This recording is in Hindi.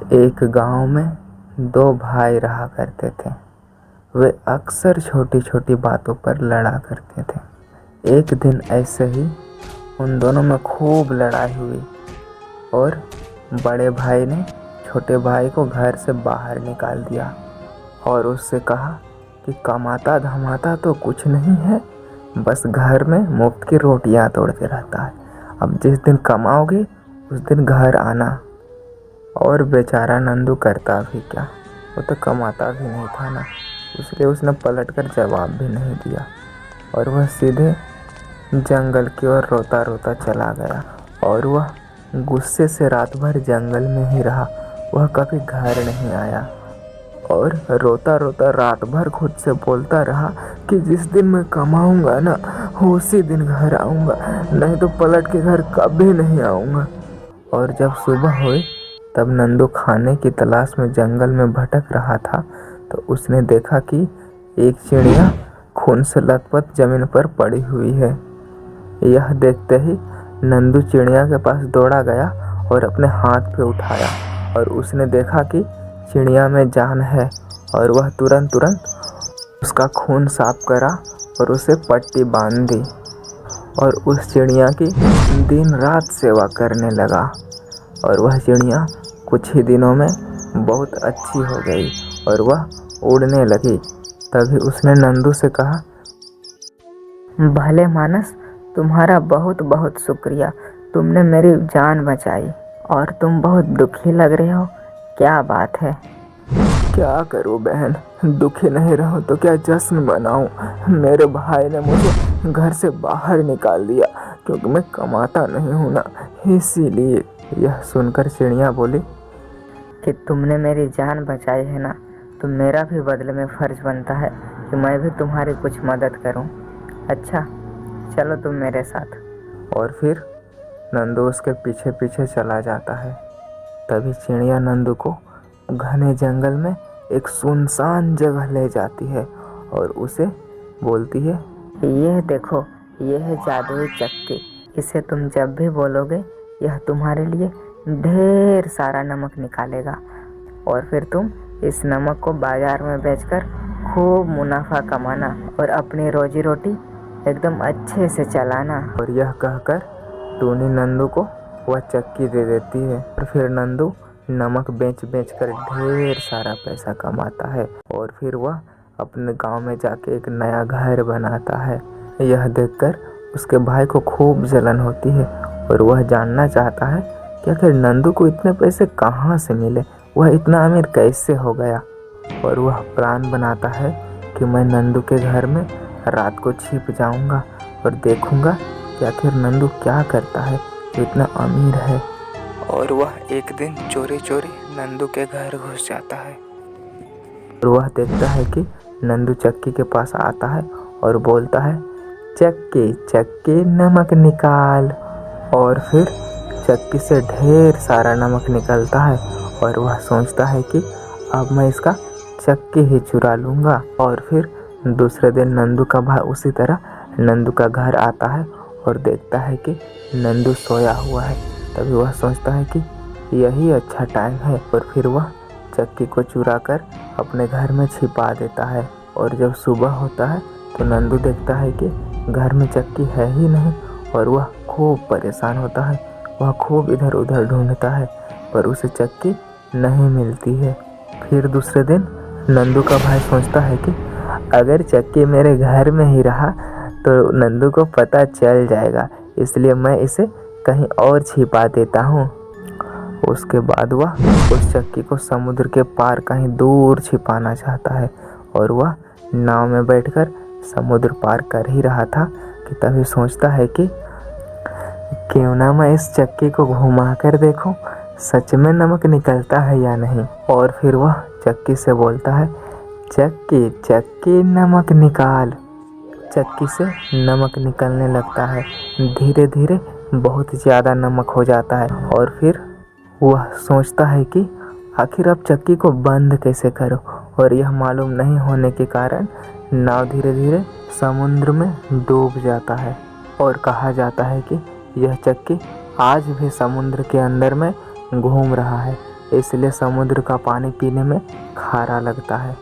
एक गांव में दो भाई रहा करते थे। वे अक्सर छोटी छोटी बातों पर लड़ा करते थे। एक दिन ऐसे ही उन दोनों में खूब लड़ाई हुई और बड़े भाई ने छोटे भाई को घर से बाहर निकाल दिया और उससे कहा कि कमाता धमाता तो कुछ नहीं है, बस घर में मुफ्त की रोटियां तोड़ते रहता है। अब जिस दिन कमाओगे उस दिन घर आना। और बेचारा नंदू करता भी क्या, वो तो कमाता भी नहीं था ना, इसलिए उसने पलटकर जवाब भी नहीं दिया और वह सीधे जंगल की ओर रोता रोता चला गया। और वह गुस्से से रात भर जंगल में ही रहा। वह कभी घर नहीं आया और रोता रोता रात भर खुद से बोलता रहा कि जिस दिन मैं कमाऊंगा ना, उसी दिन घर आऊंगा, नहीं तो पलट के घर कभी नहीं आऊंगा। और जब सुबह हुई तब नंदू खाने की तलाश में जंगल में भटक रहा था तो उसने देखा कि एक चिड़िया खून से लथपथ जमीन पर पड़ी हुई है। यह देखते ही नंदू चिड़िया के पास दौड़ा गया और अपने हाथ पे उठाया और उसने देखा कि चिड़िया में जान है और वह तुरंत उसका खून साफ करा और उसे पट्टी बांध दी और उस चिड़िया की दिन रात सेवा करने लगा। और वह चिड़िया कुछ ही दिनों में बहुत अच्छी हो गई और वह उड़ने लगी। तभी उसने नंदू से कहा, भले मानस, तुम्हारा बहुत बहुत शुक्रिया, तुमने मेरी जान बचाई। और तुम बहुत दुखी लग रहे हो, क्या बात है? क्या करूं बहन, दुखी नहीं रहो तो क्या जश्न मनाऊं। मेरे भाई ने मुझे घर से बाहर निकाल दिया क्योंकि मैं कमाता नहीं हूं ना, इसीलिए। यह सुनकर चिड़िया बोली कि तुमने मेरी जान बचाई है ना, तो मेरा भी बदले में फ़र्ज बनता है कि मैं भी तुम्हारी कुछ मदद करूं। अच्छा, चलो तुम मेरे साथ। और फिर नंदू उसके पीछे पीछे चला जाता है। तभी चिड़िया नंदू को घने जंगल में एक सुनसान जगह ले जाती है और उसे बोलती है, ये देखो, ये है जादुई चक्की। इसे तुम जब भी बोलोगे यह तुम्हारे लिए ढेर सारा नमक निकालेगा और फिर तुम इस नमक को बाजार में बेचकर खूब मुनाफा कमाना और अपनी रोजी रोटी एकदम अच्छे से चलाना। और यह कहकर टूनी नंदू को वह चक्की दे देती है और फिर नंदू नमक बेच बेच कर ढेर सारा पैसा कमाता है और फिर वह अपने गांव में जाके एक नया घर बनाता है। यह देखकर उसके भाई को खूब जलन होती है और वह जानना चाहता है कि आखिर नंदू को इतने पैसे कहाँ से मिले, वह इतना अमीर कैसे हो गया। और वह प्लान बनाता है कि मैं नंदू के घर में रात को छिप जाऊंगा और देखूंगा कि आखिर नंदू क्या करता है जो इतना अमीर है। और वह एक दिन चोरी चोरी नंदू के घर घुस जाता है और वह देखता है कि नंदू चक्की के पास आता है और बोलता है, चक्की चक्की नमक निकाल। और फिर चक्की से ढेर सारा नमक निकलता है और वह सोचता है कि अब मैं इसका चक्की ही चुरा लूँगा। और फिर दूसरे दिन नंदू का भाई उसी तरह नंदू का घर आता है और देखता है कि नंदू सोया हुआ है। तभी वह सोचता है कि यही अच्छा टाइम है और फिर वह चक्की को चुरा कर अपने घर में छिपा देता है। और जब सुबह होता है तो नंदू देखता है कि घर में चक्की है ही नहीं और वह खूब परेशान होता है। वह खूब इधर उधर ढूंढता है पर उसे चक्की नहीं मिलती है। फिर दूसरे दिन नंदू का भाई सोचता है कि अगर चक्की मेरे घर में ही रहा तो नंदू को पता चल जाएगा, इसलिए मैं इसे कहीं और छिपा देता हूँ। उसके बाद वह उस चक्की को समुद्र के पार कहीं दूर छिपाना चाहता है और वह नाव में बैठकर समुद्र पार कर ही रहा था कि तभी सोचता है कि क्यों ना मैं इस चक्की को घुमा कर देखूं, सच में नमक निकलता है या नहीं। और फिर वह चक्की से बोलता है, चक्की चक्की नमक निकाल। चक्की से नमक निकलने लगता है, धीरे धीरे बहुत ज़्यादा नमक हो जाता है। और फिर वह सोचता है कि आखिर अब चक्की को बंद कैसे करूं। और यह मालूम नहीं होने के कारण नाव धीरे धीरे समुद्र में डूब जाता है और कहा जाता है कि यह चक्की आज भी समुद्र के अंदर में घूम रहा है। इसलिए समुद्र का पानी पीने में खारा लगता है।